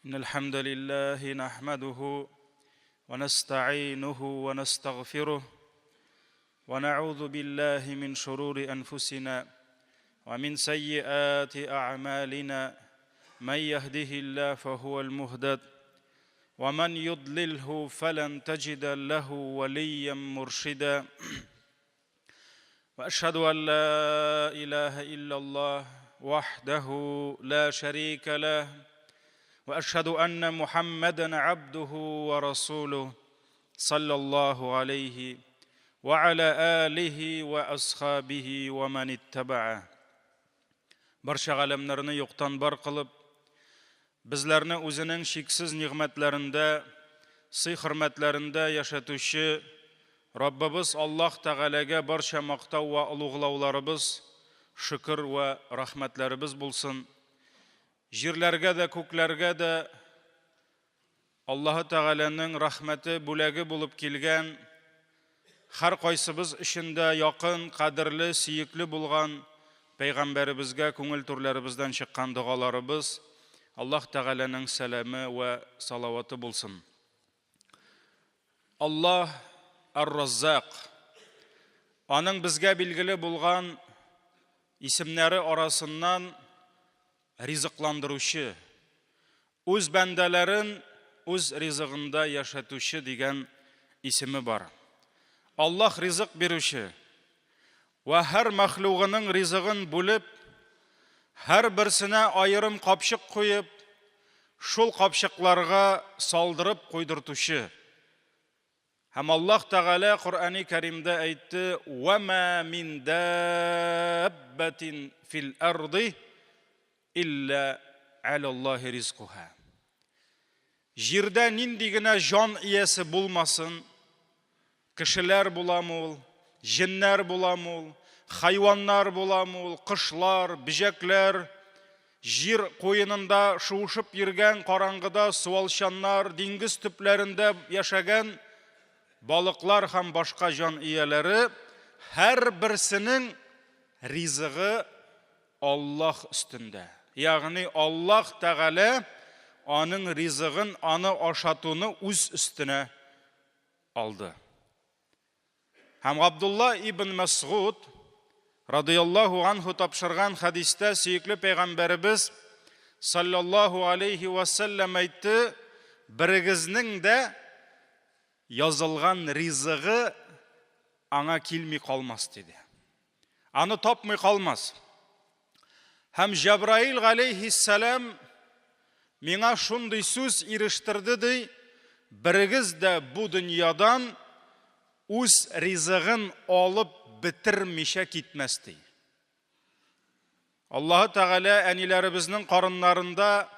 إن الحمد لله نحمده ونستعينه ونستغفره ونعوذ بالله من شرور أنفسنا ومن سيئات أعمالنا من يهده الله فهو المهتد ومن يضلله فلن تجد له وليا مرشدا وأشهد أن لا إله إلا الله وحده لا شريك له وأشهد أن محمدًا عبده ورسوله صلى الله عليه وعلى آله وأصحابه ومن اتبعه. Barcha alamlarni yo'qdan bor qilib, bizlarni o'zining cheksiz ne'matlarida, siy-hurmatlarida yashatuvchi Rabbimiz Alloh Taolaga barcha maqtov va ulug'lovlarimiz, shukr va rahmatlarimiz bo'lsin. Yerlarga da, ko'klarga da Alloh Taolaning rahmati bo'lagi bo'lib kelgan, har qaysimiz ishinde yaqin, qadrli, suyukli bo'lgan payg'ambarimizga ko'ngil turlarimizdan chiqqan duolarimiz Alloh Taolaning salami va salavati bo'lsin. Alloh Ar-Razzaq, onun bizga belgili bo'lgan isimlari arasından rizqlandıruvchi, o'z bandalarin o'z rizqida yashatuvchi degan ismi bor. Alloh rizq beruvchi va har maxluqining rizqini bo'lib, har birsine ayırım qopshiq qo'yib, shul qopshiqlarga soldırıp qo'ydirtuvchi. Ham Alloh Taala Qur'oni Karimda aytdi: "Va ma min dabbatin fil ardi illa alallohi rizquha." Jirda nindigina jon iyasi bo'lmasin, kishilar bo'lamul, jinlar bo'lamul, hayvonlar bo'lamul, qushlar, bijaklar, jir qo'yinida shuvishib yurgan qorong'ida suvalshanlar, dengiz tublarida yashagan balıqlar ham boshqa jon iyalari, har birisining rizqi Alloh ustunda. Ya'ni Alloh Taala onun rizqini, onu oshatuini o'z ustuna oldi. Ham Abdullah ibn Mas'ud radıyallahu anhu topshirgan hadisda suyukli payg'ambarimiz sallallohu alayhi va sallam aytdi: "Birigizning de yozilgan rizqi anga kelmay qolmas" dedi. Ani topmay qolmas. Ham Cebrail aleyhisselam mena şunday söz iriştirdi dey, birigiz de bu dünyadan o'z rizqini olib bitirmişe gitmez dey. Allah Teala anilarimizning qorınlarında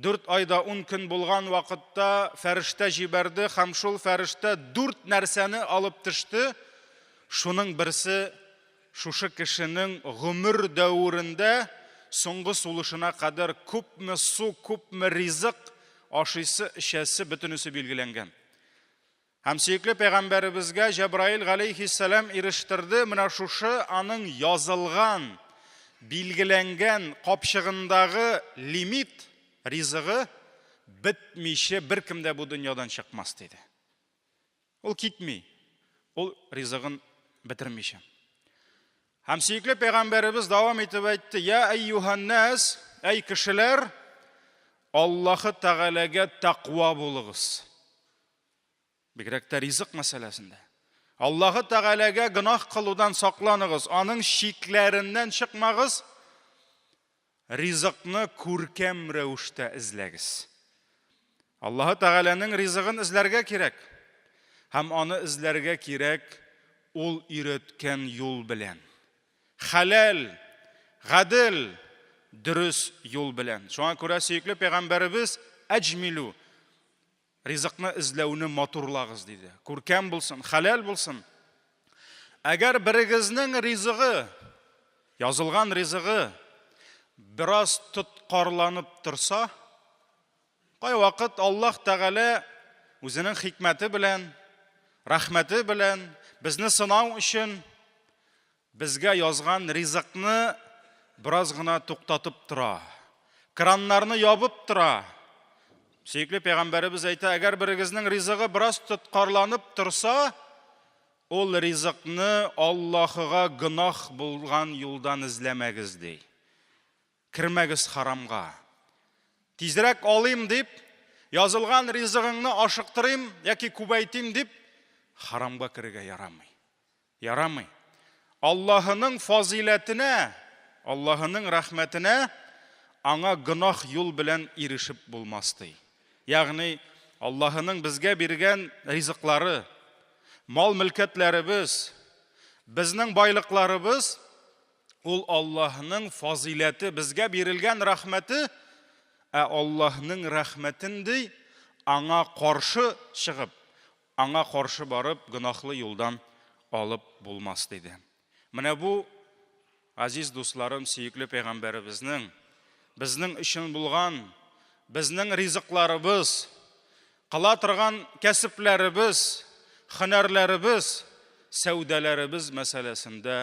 4 ayda 10 gün bo'lgan vaqtda farishta jiberdi, ham shul farishta 4 narsani olib tishdi. Shuning birisi şuşu kişinin gümür davrında so'nggi suluşuna kadar ko'pmi su, ko'pmi rizq, oshisi, ishasi bütünüsü belgilangan. Ham suyukli payg'ambarimizga Cebrail aleyhisselam irishtirdi. Mana şuşu onun yozilgan, belgilangan qopshig'indagi limit rizqi bitmishi bir kimde bu dunyodan chiqmas dedi. Ol ketmey, ol rizqini bitirmishi. Ham suyukli payg'ambarimiz davom etib aytdi: "Ya ayyuhannas, ey kishilar, Alloh Taolaga taqvo bo'ling'iz." Bigrakda rizq masalasida. Alloh Taolaga gunoh qiluvdan saqlaning'iz, onun cheklaridan chiqmag'iz. Rizqni ko'rkam ravishda izlagiz. Alloh Taolaning rizqini izlarga kerak. Ham onu izlarga kerak ol üretken yo'l bilan. Halal, gadil, dürüst yol bilen. Şuna ko'ra suyukli payg'ambarimiz ajmilu, rizqni izlovni motorlag'iz dedi. Ko'rkam bo'lsin, halal bo'lsin. Agar birigizning rizqi, yozilgan rizqi biroz tutqorlanib tursa, qo'y vaqt Alloh Taala o'zining hikmati bilan, rahmati bilan bizni sinov uchun bizga yozgan rizqni birozgina to'xtatib tura. краннарны ябып тора. Сөйкле пәйгамбәребез әйтә, әгәр берегезнең ризыгы бераз тоткарланып торса, ул ризыкны Аллаһыга гынах булган юлдан эзләмәгез ди. Кирмәгез харамга. Тизрәк алыйм дип, язылган ризыгыңны ашыктырыйм яки күбәйтим дип, харамга кирергә ярамый. Ярамый. Аллаһының фазиләтенә, Аллаһының рәхмәтенә аңа гынах юл белән ирешеп булмас ди. Ягъни Аллаһының безгә биргән ризыклары, мал-мөлкәтләребез, безнең байлыкларыбыз, ул Аллаһның фазиләте, безгә бирелгән рәхмәте, Аллаһның рәхмәтен ди, аңа каршы чыгып, аңа каршы барып, гынахлы юлдан алып булмас диде. Менә бу, азиз дусларым, сөйкле пәйгамбәребезнең безнең өчен булган, безнең ризыкларыбыз, кыла торган кәсепләребез, һөнәрләребез, сәүдәләребез мәсьәләсендә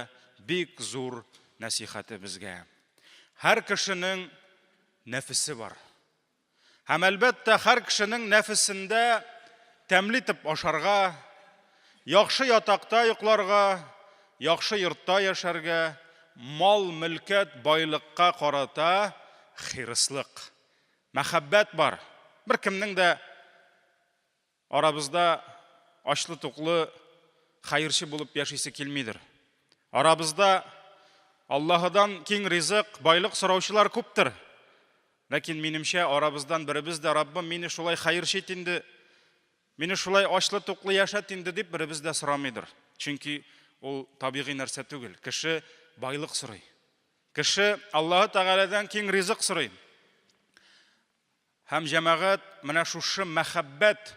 бик зур насихаты безгә. Һәр кешенең нәфесе бар. Һәм әлбәттә һәр кешенең нәфесендә тәмле итеп ашарга, яхшы ятакта йокларга, яхшы йортта яшәргә, мал-мөлкәт, байлыкка карата хирыслык, мәхәббәт бар. Бер кемнең дә арабызда ачлы-туклы хәерче булып яшисе килмидер. Арабызда Аллаһыдан киң ризык, байлык сораучылар күптер. Ләкин минемчә арабыздан беребез дә Раббым мине шулай хәерче ит инде, мине шулай ачлы-туклы яшәт инде дип беребез дә сорамыйдыр. Чөнки ул табигый нәрсә түгел. Кеше байлык сорый. Кеше Аллаһы Тәгаләдән киң ризык сорый. Һәм җәмәгать менә шушы мәхәббәт,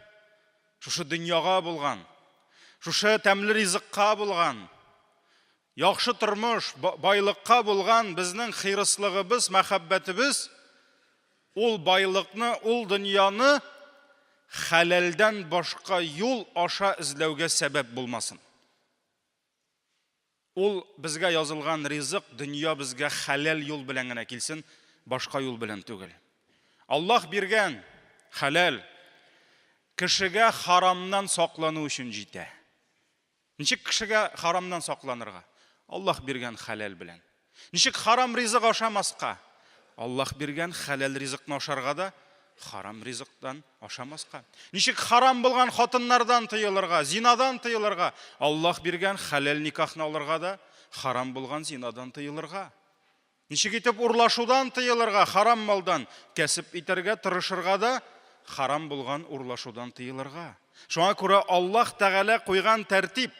шушы дөньяга булган, шушы тәмле ризыкка булган, яхшы тормыш, байлыкка булган безнең хирыслыгыбыз, мәхәббәтебез, ул байлыкны, ул дөньяны хәләлдән башка юл аша эзләүгә сәбәп булмасын. Ул безгә язылган ризык, дөнья безгә хәләл юл белән генә килсен, башка юл белән түгел. Аллаһ биргән хәләл кешегә харамнан саклану өчен җитә. Ничек кешегә харамнан сакланырга? Аллаһ биргән хәләл белән. Ничек харам ризык ашамаска? Аллаһ биргән хәләл ризыкны ашарга да харам ризыктан ашамаска. Ничек харам булган хатыннардан тыелырга, зинадан тыелырга? Аллаһ биргән хәләл никахны алырга да харам булган зинадан тыелырга. Ничек итеп урлашудан тыелырга, харам малдан кәсеп итәргә тырышырга да харам булган урлашудан тыелырга. Шуңа күрә Аллаһ Тәгалә куйган тәртип,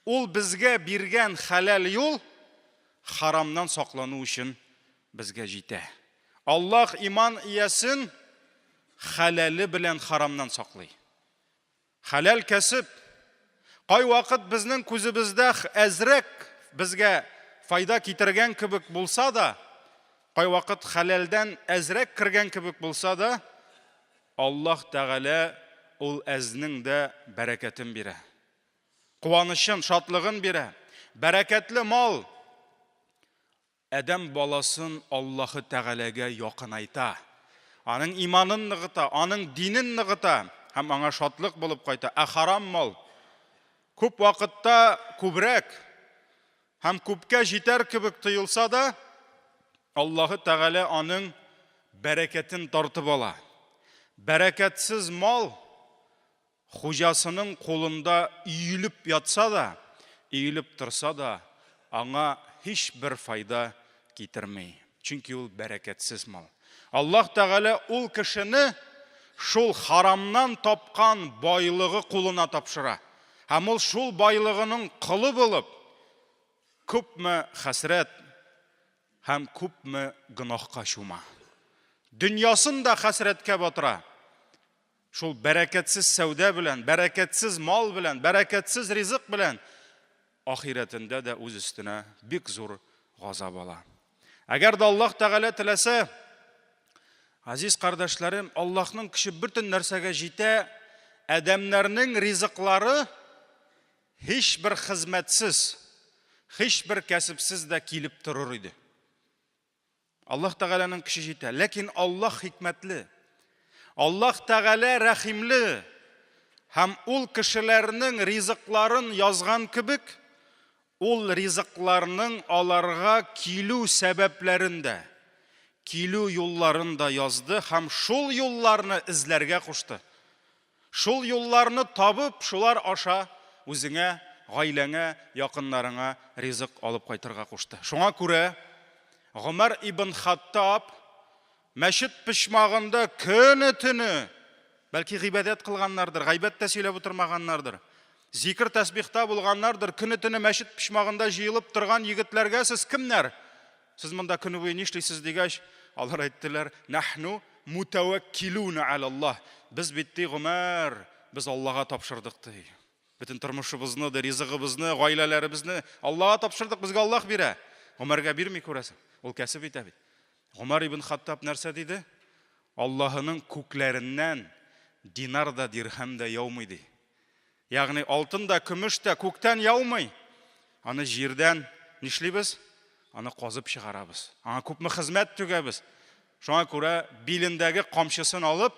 ул безгә биргән хәләл юл харамнан саклану өчен безгә җитә. Аллаһ иман иясен хәләле белән харамнан саклый. Хәләл кәсеп кай вакыт безнең күзебездә әзрәк безгә файда китергән кебек булса да, кай вакыт хәләлдән әзрәк кергән кебек булса да, Аллаһ Тәгалә ул әзнең дә бәрәкәтен бирә. Куанычын, шатлыгын бирә. Бәрәкәтле мал адәм баласын Аллаһы Тәгаләгә якынайта. Аның иманын ныгыта, аның динен ныгыта һәм аңа шатлык булып кайта. Харам мал күп вакытта күбрәк һәм күпкә җитәр кебек тоелса да, Аллаһы Тәгалә аның бәрәкәтен тартып ала. Бәрәкәтсез мал хуҗасының кулында иелеп ятса да, иелеп торса да, аңа һич бер файда китермәй. Чөнки ул бәрәкәтсез мал. Аллаһ Тәгалә ул кешене шул харамнан тапкан байлыгы кулына тапшыра. Һәм ул шул байлыгының кылы булып, күпме хәсрәт һәм күпме гынахка чума. Дөньясын да хәсрәткә батыра. Шул бәрәкәтсез сәүдә белән, бәрәкәтсез мал белән, бәрәкәтсез ризык белән ахиратында да үз өстенә бик зур газап ала. Әгәр дә Аллаһ Тәгалә теләсә, азиз кардәшләрем, Аллаһның көче бөтен нәрсәгә җитә, адәмнәрнең ризыклары һич бер хезмәтсез, һич бер кәсепсез дә килеп торыр иде. Аллаһ Тәгаләнең көче җитә, ләкин Аллаһ хикмәтле. Аллаһ Тәгалә рәхимле. Һәм ул кешеләрнең ризыкларын язган кебек, ул ризыкларның аларга килү сәбәпләрен дә, килү юлларын да язды һәм шул юлларны эзләргә кушты. Шул юлларны табып, шулар аша үзеңә, гаиләңә, якыннарыңа ризык алып кайтырга кушты. Шуңа күрә Гомар ибн Хаттаб мәчет пишмагында көне-төне, бәлки гыйбадәт кылганнардыр, гайбәт тә сөйләп утырмаганнардыр, зикр тәсбихта булганнардыр, көне-төне мәчет пишмагында җыелып торган егетләргә сез кемнәр? Сез монда көне буе нишлисез дигәч, алар әйттеләр: "Нахну мутаваккилуна алаллаһ." Без битти Гомар, без Аллаһка тапшырдык ди. Бөтен тормышыбызны, ризыгыбызны, гаиләләребезне Аллаһка тапшырдык, безгә Аллаһ бирә. Гомарга бирми күрәсең. Ул кәсеп итә бит. Гомар ибн Хаттаб нәрсә диде? Аллаһының күкләреннән динар да, дирхәм дә яумый ди. Ягъни алтын да, көмеш тә күктән яумый. Аны җирдән нишлибез? Аны казып чыгарабыз. Аңа күпме хезмәт түгәбез. Шуңа күрә билендәге камчысын алып,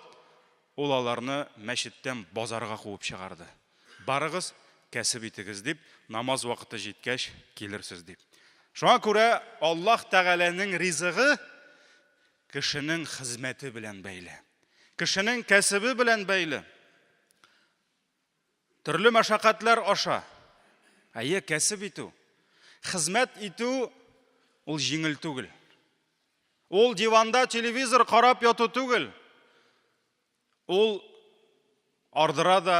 ул аларны мәчеттән базарга куып чыгарды. Барыгыз, кәсеп итегез дип, намаз вакыты җиткәч килерсез дип. Шуңа күрә Аллаһ Тәгаләнең ризыгы кешенең хезмәте белән бәйле. Кешенең кәсебе белән бәйле. Төрле мәшәкатьләр аша. Кәсеп итү, хезмәт итү ул җиңел түгел. Ул диванда телевизор карап яту түгел. Ул ардыра да,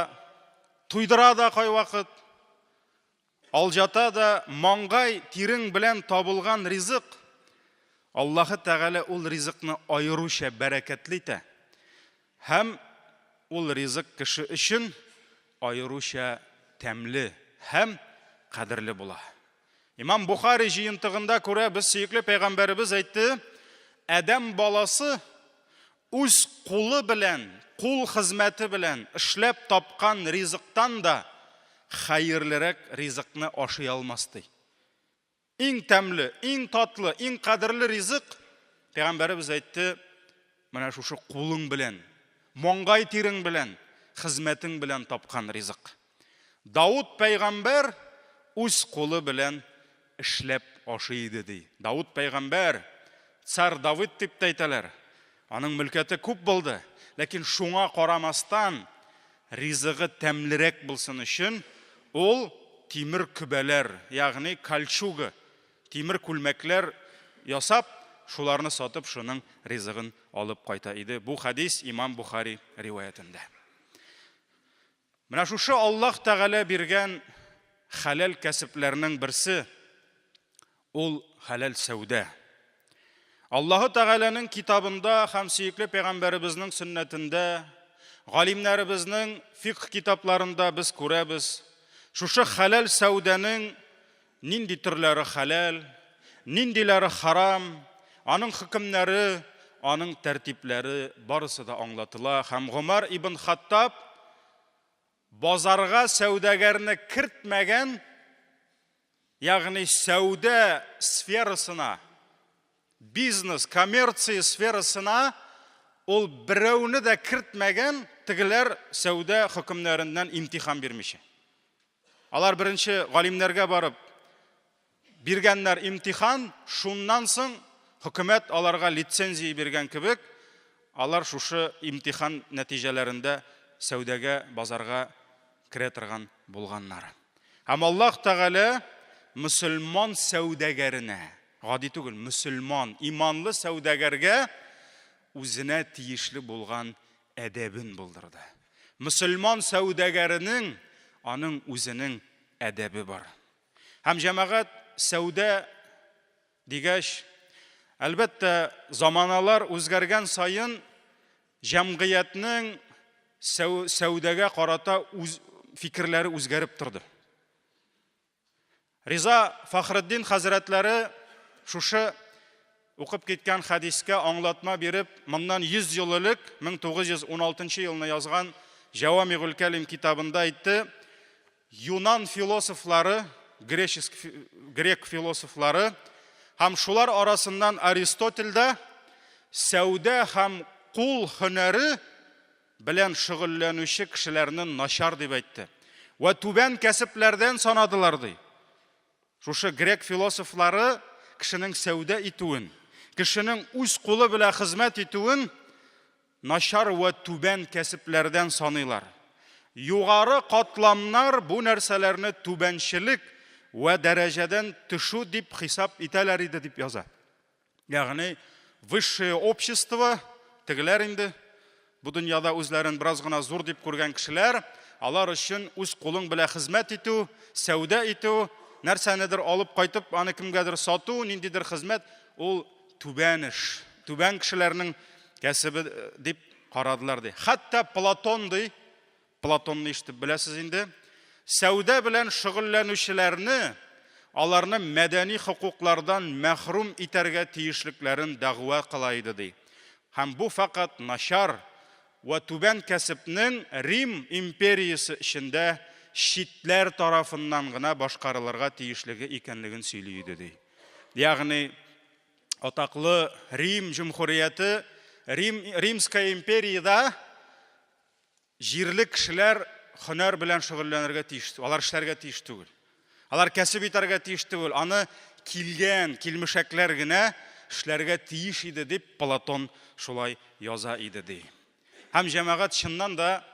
туйдыра да кай вакыт. Алҗата да маңгай тирең белән табылган ризык. Аллаһ Тәгалә ул ризыкны аеруча бәрәкәтле итә. Һәм ул ризык кеше өчен аеруча тәмле һәм кадерле була. Имам Бухари җыентыгында күрә, без сөекле пәйгамбәребез әйтте: "Адәм баласы үз кулы белән, кул хезмәте белән эшләп тапкан ризыктан да хәерлерәк ризыкны ашый алмас" ди. Иң тәмле, иң татлы, иң кадерле ризык, пәйгамбәребез әйтте, менә шушы кулың белән, маңгай тирең белән, хезмәтең белән тапкан ризык. Дауд пәйгамбәр үз кулы белән эшләп ашый иде ди. Дауд пәйгамбәр, цар Давид дип әйтәләр. Аның мөлкәте күп булды, ләкин шуңа карамастан ризыгы тәмлерәк булсын өчен ул тимер күбәләр, ягъни кальчуга, тимер күлмәкләр ясап, шуларны сатып, шуның ризыгын алып кайта иде. Бу хадис Имам Бухари риваятында. Менә шушы Аллаһ Тәгалә биргән халал кәсепләрнең берсе ул халал сәүдә. Аллаһ Тәгаләнең китабында һәм сөекле пәйгамбәребезнең сөннәтендә, галимнәребезнең фикъ китапларында без күрәбез, шушы халал сәүдәнең нинди төрләре халал, ниндиләре харам, аның хөкемнәре, аның тәртипләре барысы да аңлатыла. Һәм Гомар ибн Хаттаб базарга сәүдәгәрне кертмәгән, ягъни сәүдә сферасына, бизнес, коммерция сферасына ул берәүне дә кертмәгән, тегеләр сәүдә хөкемнәреннән имтихан бирмичә. Алар беренче галимнәргә барып биргәннәр имтихан, шуннан соң хөкүмәт аларга лицензия биргән кебек, алар шушы имтихан нәтиҗәләрендә сәүдәгә, базарга керә торган булганнар. Һәм Аллаһ Тәгалә мөселман сәүдәгәренә, гади түгел, мөселман, иманлы сәүдәгәргә үзенә тиешле булган әдәбен булдырды. Мөселман сәүдәгәренең аның үзенең әдәбе бар. Һәм җәмәгать сәүдә дигәч, әлбәттә, заманалар үзгәргән сайын җәмгыятьнең сәүдәгә карата фикерләре үзгәреп торды. Риза Фахретдин хәзрәтләре шушы укып киткән хадискә аңлатма биреп, моннан 100 ел элек 1916 елны язган Җавамигул Калим китабында әйтте: Юнан философлары, грек философлары Һәм шулар арасыннан Аристотель дә сәүдә һәм кул һөнәре белән шөгыльләнүче кешеләрне начар дип әйтте. Ва түбән кәсепләрдән санадылар ди. Шушы грек философлары кешенең сәүдә итүен, кешенең үз кулы белән хезмәт итүен начар ва түбән кәсепләрдән саныйлар. Югары катламнар бу нәрсәләрне түбәнчелек ва дәрәҗәдән төшү дип хисап итәләр иде дип яза. Ягъни высшее общество тегеләр инде бу дөньяда үзләрен бераз гына зур дип күргән кешеләр, алар өчен үз кулың белән хезмәт итү, сәүдә итү, нәрсәнедер алып кайтып, аны кемгәдер сату, ниндидер хезмәт, ул түбән эш. Түбән кешеләрнең кәсебе дип карадылар ди. Хәтта Платонны ишетеп беләсез инде, сәүдә белән шөгыльләнүчеләрне, аларны мәдәни хукуклардан мәхрүм итәргә тиешлекләрен дәгъва кыла иде ди. Һәм бу фақат начар ва түбән кәсепнең Рим империясы эчендә шитләр тарафыннан гына башкарылырга тиешлеге икәнлеген сөйли иде ди. Ягъни атаклы Рим җумһурияте, Римская империяда җирлек кешеләр һөнәр белән шөгыльләнергә тиеш, алар эшләргә тиеш түгел. Алар кәсеп итәргә тиеш түгел, аны килмешәкләр генә эшләргә тиеш иде дип Платон шулай яза иде ди. Һәм җәмәгать чыннан да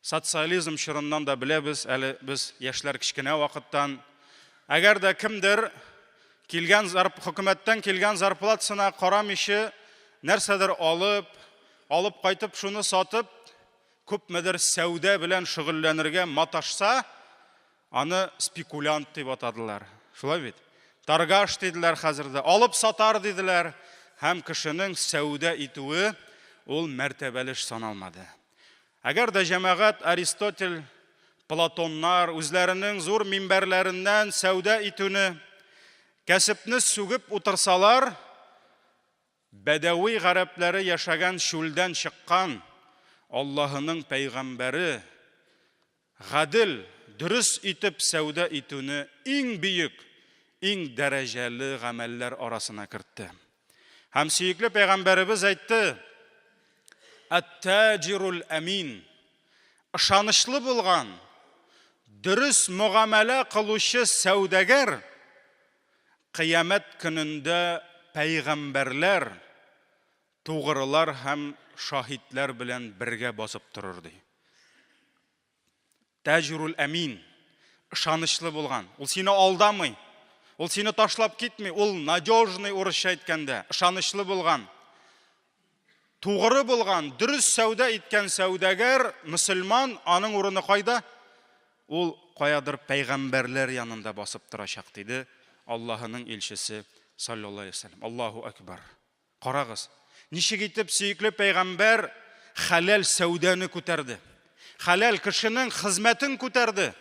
социализм чорыннан да беләбез, әле без яшьләр кичкенә вакыттан, әгәр дә кемдер хөкүмәттән килгән зарплатасына карамыйча нәрсәдер алып кайтып шуны сатып, күпмедер сәүдә белән шөгыльләнергә маташса, аны спекулянт дип атадылар. Шулай бит? Торгаш диделәр хәзердә, алып сатар диделәр, һәм кешенең сәүдә итүе ул мәртәбәле эш саналмады. Әгәр дә җәмәгать Аристотель, Платоннар үзләренең зур минбәрләреннән сәүдә итүне, кәсепне сүгеп утырсалар, бәдәви гарәпләре яшәгән шүлдән чыккан Аллаһының пәйгамбәре гадел, дөрес итеп сәүдә итүне иң бөек, иң дәрәҗәле гамәлләр арасына кертте. Һәм сөекле пәйгамбәребез әйтте: «Ат-таҗирул амин». Ышанычлы булган, дөрес мөгамәлә кылучы сәүдәгәр кыямәт көнендә пәйгамбәрләр, тугрылар һәм шаһидләр белән бергә басып торыр ди. Таҗирул амин, ышанычлы булган. Ул сине алдамый, ул сине ташлап китми, ул надежный урысча әйткәндә, ышанычлы булган. Тугры булган, дөрес сәүдә иткән сәүдәгәр, мөселман, аның урыны кайда? Ул каядыр пәйгамбәрләр янында басып торачак диде Аллаһының илчесе саллаллаһу алейхи ва саллям. Аллаһу акбар. Карагыз, ничек итеп сөекле пәйгамбәр халал сәүдәне күтәрде. Халал кешенең хезмәтен күтәрде.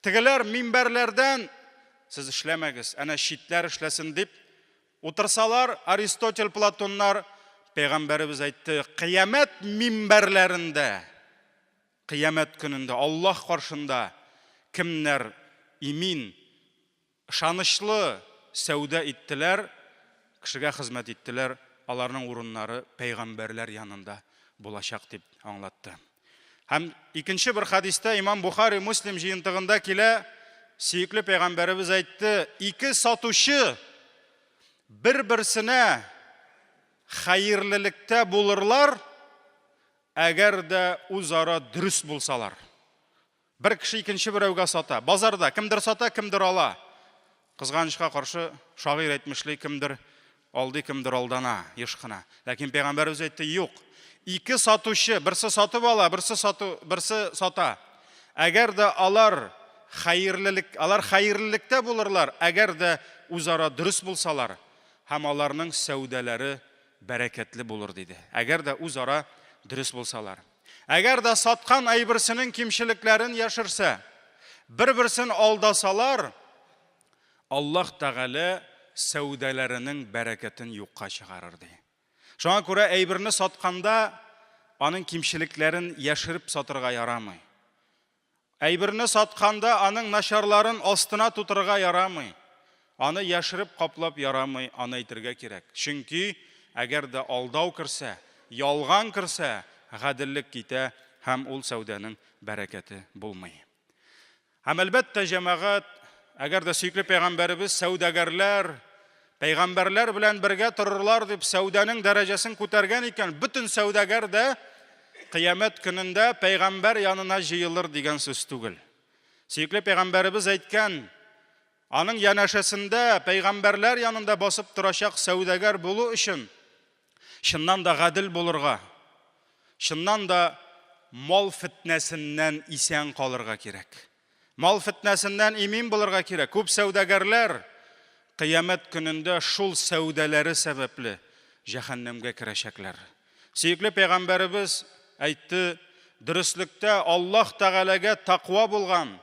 Тегеләр минбәрләрдән сез эшләмәгез, әнә шитләр эшләсен дип утырсалар, Аристотель, Платоннар, пәйгамбәребез әйтте, кыямәт минбәрләрендә, кыямәт көнендә Аллаһ каршында кемнәр имин, ышанычлы сәүдә иттеләр, кешегә хезмәт иттеләр, аларның урыннары пәйгамбәрләр янында булачак дип аңлатты. Һәм икенче бер хадистә Имам Бухари, Муслим җыентыгында килә, сөекле пәйгамбәребез әйтте, ике сатучы бер-берсенә хәерлелектә булырлар, әгәр дә үзара дөрес булсалар. Бер кеше икенче берәүгә сата, базарда кемдер сата, кемдер ала. Кызганычка каршы шагыйрь әйтмешли, кемдер алды, кемдер алдана, еш кына. Ләкин пәйгамбәребез әйтте, юк. Ике сатучы, берсе сатып ала, берсе сата. Әгәр дә алар хәерлелектә булырлар, әгәр дә үзара дөрес булсалар, һәм аларның сәүдәләре бәрәкәтле булыр диде. Әгәр дә үзара дөрес булсалар. Әгәр дә саткан әйберсенең кимчелекләрен яшырса, бер-берсен алдасалар, Аллаһ Тәгалә сәүдәләренең бәрәкәтен юкка чыгарыр ди. Шуңа күрә әйберне сатканда аның кимчелекләрен яшырып сатырга ярамый. Әйберне сатканда аның начарларын астына тутырга ярамый. аны яшереп каплап ярамый, аны әйтергә кирәк. Чөнки әгәр дә алдау керсә, ялган керсә, гаделлек китә һәм ул сәүдәнең бәрәкәте булмый. Һәм әлбәттә җәмәгать, әгәр дә сөйкле пәйгамбәребез сәүдәгәрләр, пәйгамбәрләр белән бергә торырлар дип сәүдәнең дәрәҗәсен күтәргән икән, бөтен сәүдәгәр дә кыямәт көнендә пәйгамбәр янына җыелыр дигән сүз түгел. Сөйкле пәйгамбәребез әйткән, аның янәшәсендә пәйгамбәрләр янында басып торачак сәүдәгәр булу өчен чыннан да гадел булырга, чыннан да мал фитнәсеннән исән калырга кирәк. Мал фитнәсеннән имин булырга кирәк. Күп сәүдәгәрләр кыямәт көнендә шул сәүдәләре сәбәпле җәһәннәмгә керәчәкләр. Сөйкле пәйгамбәребез әйтте, дөреслектә Аллаһ Тәгаләгә тақва булган,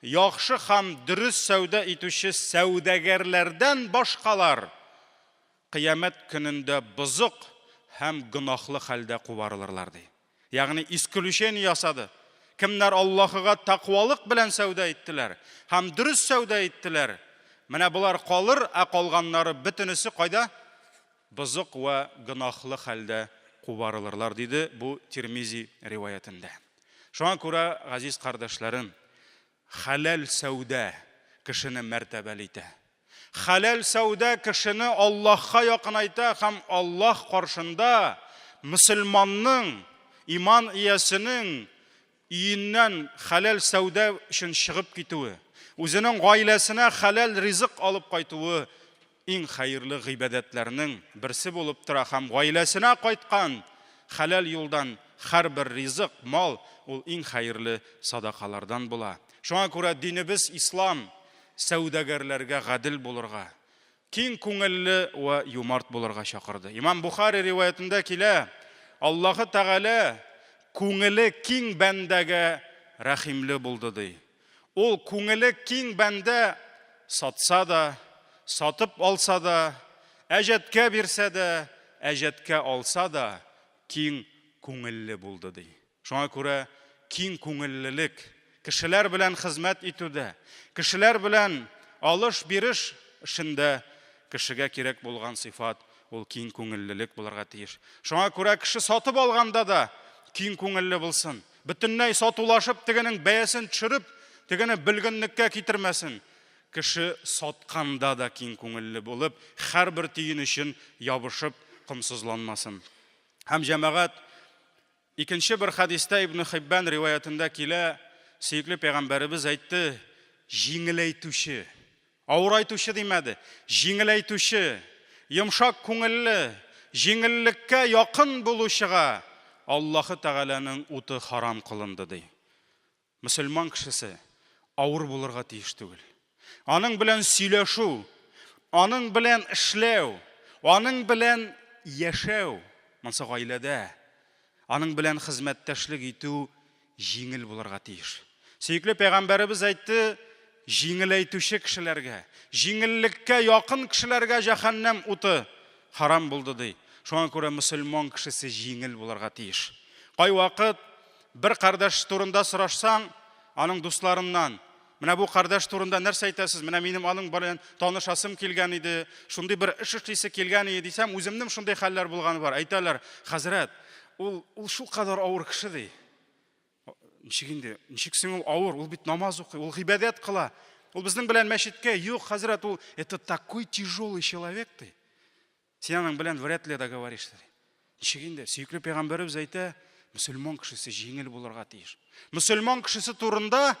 яхшы һәм дөрес сәүдә итүче сәүдәгәрләрдән башкалар кыямәт көнендә бозык һәм гынахлы хәлдә кубарылырлар ди. Ягъни исклүшен ясады. Кемнәр Аллаһыга тақвалык белән сәүдә иттеләр һәм дөрес сәүдә иттеләр, менә булар калыр, калганнары бөтенесе кайда? Бозык ва гынахлы хәлдә кубарылырлар диде бу Тирмизи риваятында. Шуңа күрә, газиз кардәшләрем, халал сәүдә кешене мәртәбәле итә. Халал сәүдә кешене Аллаһка якынайта һәм Аллаһ каршында мөселманның, иман иясенең өеннән халал сәүдә өчен чыгып китүе, үзенең гаиләсенә халал ризык алып кайтуы иң хәерле гыйбадәтләрнең берсе булып тора һәм гаиләсенә кайткан халал юлдан һәрбер ризык, мал ул иң хәерле садакалардан була. Шуңа күрә динебез ислам сәүдәгәрләргә гадел булырга, киң күңелле ва юмарт булырга чакырды. Имам Бухари риваятында килә, Аллаһы Тәгалә күңеле киң бәндәгә рәхимле булды ди. Ул күңеле киң бәндә сатса да, сатып алса да, әҗәткә бирсә дә, әҗәткә алса да, киң күңелле булды ди. Шуңа күрә киң күңеллелек кешеләр белән хезмәт итүдә, кешеләр белән алыш-бириш эшендә кешегә кирәк булган сыйфат ул киң күңеллелек булырга тиеш. Шуңа күрә кеше сатып алганда да киң күңелле булсын. Бөтенләй сатулашып, тегенең бәясен төшереп, тегене белгенлеккә китермәсен. Кеше сатканда да киң күңелле булып, һәрбер тиен өчен ябышып, кымсызланмасын. Һәм җәмәгать, икенче бер хадистә Ибн Хиббан риваятында килә, сөйкле пәйгамбәребез әйтте, җиңеләйтүче, авырайтучы димәде, җиңеләйтүче, йомшак күңелле, җиңеллеккә якын булучыга Аллаһы Тәгаләнең уты харам кылынды ди. Мөселман кешесе авыр булырга тиеш түгел. Аның белән сөйләшү, аның белән эшләү, аның белән яшәү, монсы гаиләдә, аның белән хезмәттәшлек итү җиңел булырга тиеш. Сөйкле пәйгамбәребез әйтте, җиңеләйтүче кешеләргә, җиңеллеккә якын кешеләргә җәһәннәм уты харам булды ди. Шуңа күрә мөселман кешесе җиңел булырга тиеш. Кай вакыт бер кардәш турында сорашсаң, аның дусларыннан, менә бу кардәш турында нәрсә әйтәсез? Менә минем аның белән танышасым килгән иде, шундый бер эш эшлисе килгән иде дисәм, үземнең шундый хәлләр булганы бар. Әйтәләр, хәзрәт, ул шул кадәр авыр кеше ди. Ничек инде? Ничек син ул авыр? Ул бит намаз укый, ул гыйбадәт кыла. Ул безнең белән мәчеткә, юк, хәзрәт, ул это такой тяжелый человек ди. Син аның белән вряд ли договоришься. Ничек инде? Сөйкле пәйгамбәребез әйтә, мөселман кешесе җиңел булырга тиеш. Мөселман кешесе турында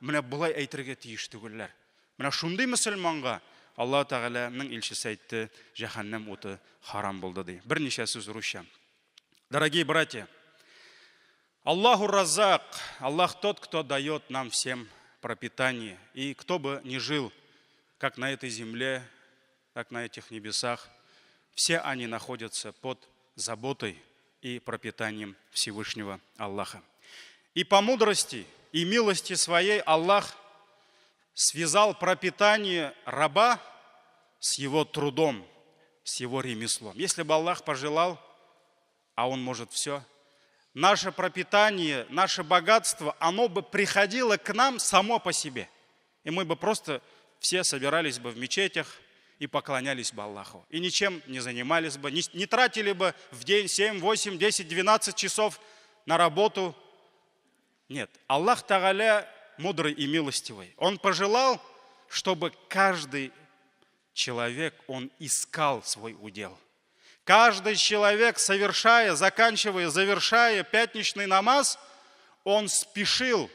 менә булай әйтергә тиеш түгелләр. Менә шундый мөселманга Аллаһ Тәгаләнең илчесе әйтте, җәһәннәм уты харам булды ди. Берничә сүз русча. Дорогие братья, Аллаху Раззак, Аллах тот, кто дает нам всем пропитание. И кто бы ни жил, как на этой земле, так на этих небесах, все они находятся под заботой и пропитанием Всевышнего Аллаха. И по мудрости и милости своей Аллах связал пропитание раба с его трудом, с его ремеслом. Если бы Аллах пожелал, а Он может все, наше пропитание, наше богатство, оно бы приходило к нам само по себе. И мы бы просто все собирались бы в мечетях и поклонялись бы Аллаху. И ничем не занимались бы, не тратили бы в день 7, 8, 10, 12 часов на работу. Нет, Аллах Тааля мудрый и милостивый. Он пожелал, чтобы каждый человек, он искал свой удел. Каждый человек, совершая, заканчивая, завершая пятничный намаз, он спешил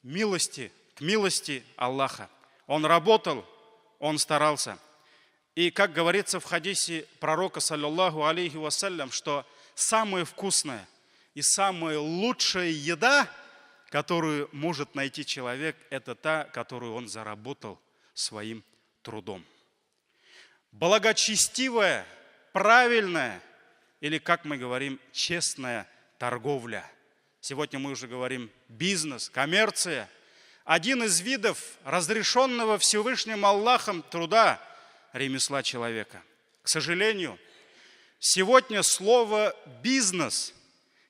к милости Аллаха. Он работал, он старался. И как говорится в хадисе пророка, саллаллаху алейхи вассалям, что самая вкусная и самая лучшая еда, которую может найти человек, это та, которую он заработал своим трудом. Благочестивая, правильная, или, как мы говорим, честная торговля. Сегодня мы уже говорим бизнес, коммерция. Один из видов разрешенного Всевышним Аллахом труда, ремесла человека. К сожалению, сегодня слово бизнес,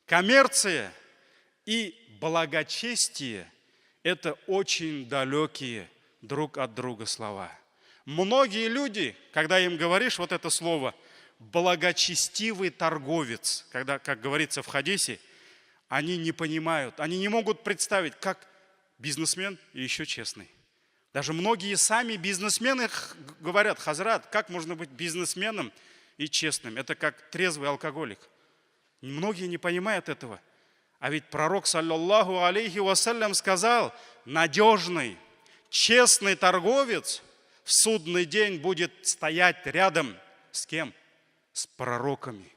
коммерция и благочестие – это очень далекие друг от друга слова. Многие люди, когда им говоришь вот это слово «благочестивый торговец», когда, как говорится в хадисе, они не понимают, они не могут представить, как бизнесмен и еще честный. Даже многие сами бизнесмены говорят: «Хазрат, как можно быть бизнесменом и честным? Это как трезвый алкоголик». Многие не понимают этого. А ведь пророк, саллаллаху алейхи вассалям, сказал: надежный, честный торговец в судный день будет стоять рядом с кем? С пророками,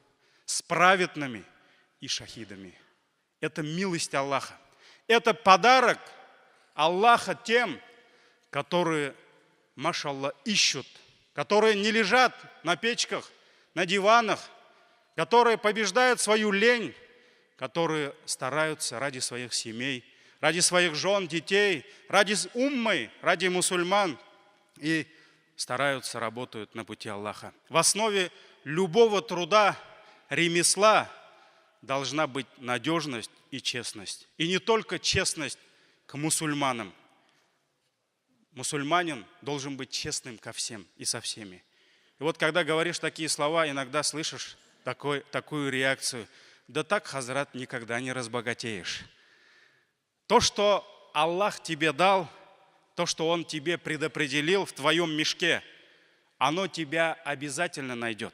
с праведными и шахидами. Это милость Аллаха. Это подарок Аллаха тем, которые, машаллах, ищут, которые не лежат на печках, на диванах, которые побеждают свою лень, которые стараются ради своих семей, ради своих жен, детей, ради уммы, ради мусульман и стараются, работают на пути Аллаха. В основе любого труда, ремесла должна быть надежность и честность. И не только честность к мусульманам. Мусульманин должен быть честным ко всем и со всеми. И вот когда говоришь такие слова, иногда слышишь такую реакцию: да так, хазрат, никогда не разбогатеешь. То, что Аллах тебе дал, то, что Он тебе предопределил в твоем мешке, оно тебя обязательно найдет.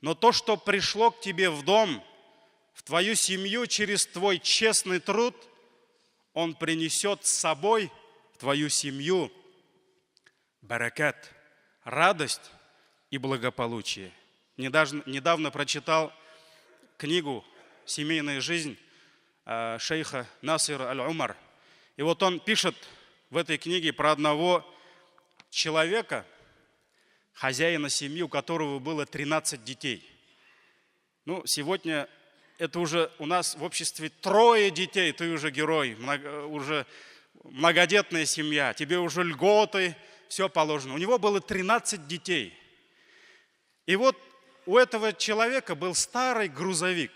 Но то, что пришло к тебе в дом, в твою семью через твой честный труд, он принесет с собой в твою семью баракат, радость и благополучие. Недавно прочитал книгу «Семейная жизнь» шейха Насира Аль-Умар. И вот он пишет в этой книге про одного человека, хозяина семьи, у которого было 13 детей. Ну, сегодня это уже у нас в обществе 3 детей, ты уже герой, уже многодетная семья, тебе уже льготы, все положено. У него было 13 детей. И вот у этого человека был старый грузовик.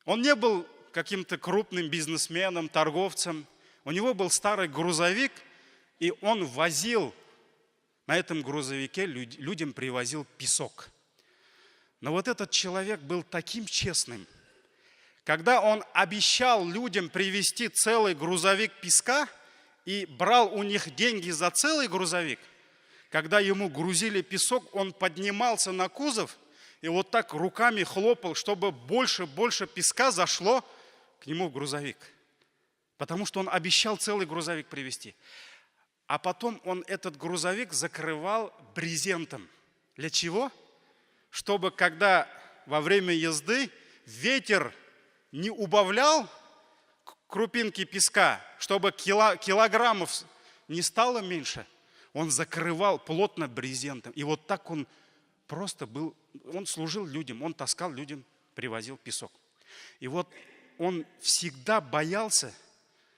Он не был каким-то крупным бизнесменом, торговцем. У него был старый грузовик, и он возил, на этом грузовике людям привозил песок. Но вот этот человек был таким честным. Когда он обещал людям привезти целый грузовик песка и брал у них деньги за целый грузовик, когда ему грузили песок, он поднимался на кузов и вот так руками хлопал, чтобы больше песка зашло к нему в грузовик. Потому что он обещал целый грузовик привезти. А потом он этот грузовик закрывал брезентом. Для чего? Чтобы когда во время езды ветер не убавлял крупинки песка, чтобы килограммов не стало меньше, он закрывал плотно брезентом. И вот так он просто был, он служил людям, он таскал людям, привозил песок. И вот он всегда боялся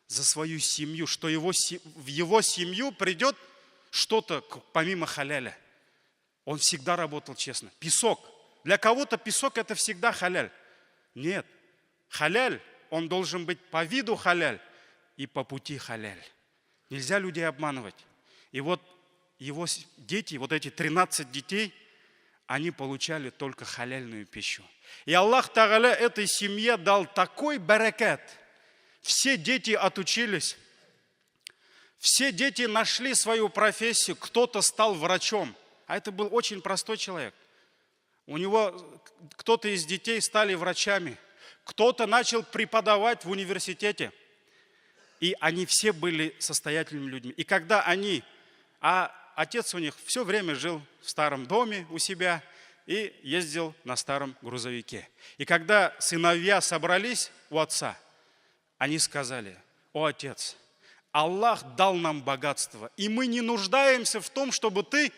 за свою семью, что в его семью придет что-то помимо халяля. Он всегда работал честно. Песок. Для кого-то песок это всегда халяль. Нет. Халяль, он должен быть по виду халяль и по пути халяль. Нельзя людей обманывать. И вот его дети, вот эти 13 детей, они получали только халяльную пищу. И Аллах Тааля этой семье дал такой баракат. Все дети отучились. Все дети нашли свою профессию. Кто-то стал врачом. А это был очень простой человек. У него кто-то из детей стали врачами. Кто-то начал преподавать в университете. И они все были состоятельными людьми. И когда они... А отец у них все время жил в старом доме у себя и ездил на старом грузовике. И когда сыновья собрались у отца, они сказали: «О, отец, Аллах дал нам богатство, и мы не нуждаемся в том, чтобы ты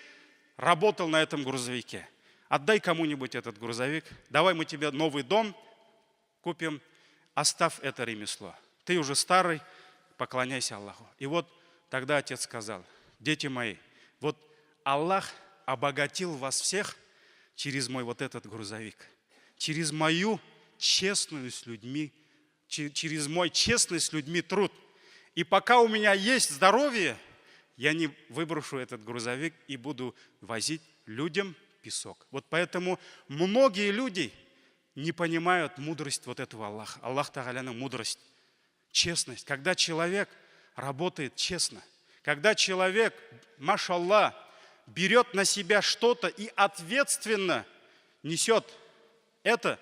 работал на этом грузовике. Отдай кому-нибудь этот грузовик, давай мы тебе новый дом купим, оставь это ремесло. Ты уже старый, поклоняйся Аллаху». И вот тогда отец сказал: «Дети мои, вот Аллах обогатил вас всех через мой вот этот грузовик, через мою честную с людьми, через мой честный с людьми труд. И пока у меня есть здоровье, я не выброшу этот грузовик и буду возить людям песок». Вот поэтому многие люди не понимают мудрость вот этого Аллаха. Аллах Тааляна мудрость, честность. Когда человек работает честно, когда человек, машаллах, берет на себя что-то и ответственно несет это,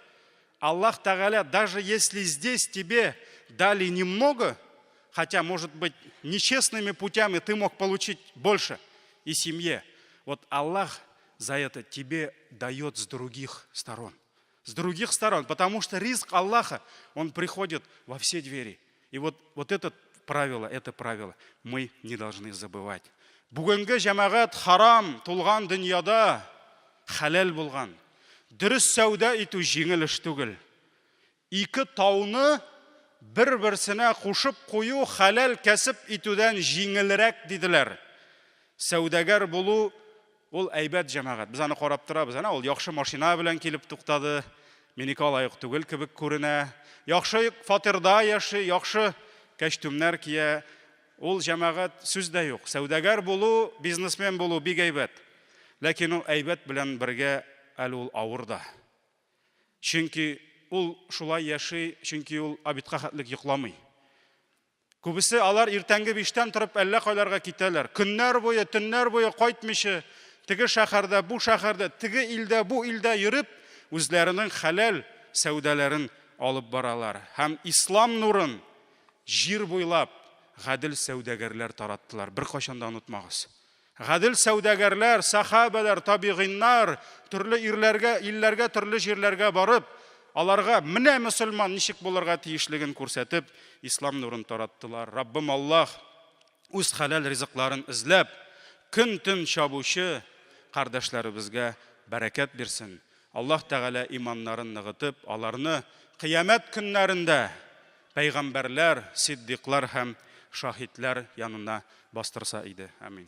Аллах Тааля, даже если здесь тебе дали немного, хотя, может быть, нечестными путями ты мог получить больше и семье, вот Аллах за это тебе дает с других сторон. С других сторон, потому что ризк Аллаха, он приходит во все двери. И вот это правило мы не должны забывать. Бүгінгі жамағат харам тулған дүнияда халал болған. Дұрыс сауда ету жеңіл іш түгіл. Икі тауны бір-бірсіне қушып қою халал кәсіп етуден жеңілірек деділер. Саудагар болу ол әйбәт жамағат. Біз аны қарап тұрабыз, ол яхшы машина белән килеп туктады, менікі алайық түгел кебек күренә. Яхшы фатирда яши, яхшы кәштүмнәр кия. Ол жамағат сүздә юк. Саудагар болу, бизнесмен болу бик әйбәт. Ләкин ул әйбәт белән бергә әле ул авыр да. Чөнки ул шулай яши, чөнки ул абитка хәтлек йокламый. Күбесе алар иртәнге 5-тән торып әллә кайларга китәләр. Көннәр буе, төннәр буе кайтмыйча, теге шәһәрдә, бу шәһәрдә, теге илдә, бу илдә йөреп, үзләренең хәлал сәүдәләрен алып баралар. Һәм ислам нурын җир буйлап гадел сәүдәгәрләр тараттылар. Бер кайчан да онытмагыз. Гадел сәүдәгәрләр, сахабалар, табигиннар төрле илләргә, төрле җирләргә барып, аларга менә мөселман ничек булырга тиешлеген күрсәтеп, ислам нурын тараттылар. Раббым Аллах үз халал ризыкларын эзләп, көн-төн чабучы кардәшләребезгә бәрәкәт бирсен. Аллах Тааля иманнарын ныгытып, аларны кыямәт көннәрендә пәйгамбәрләр, сиддиклар һәм шаһидләр янына бастырса иде. Амин.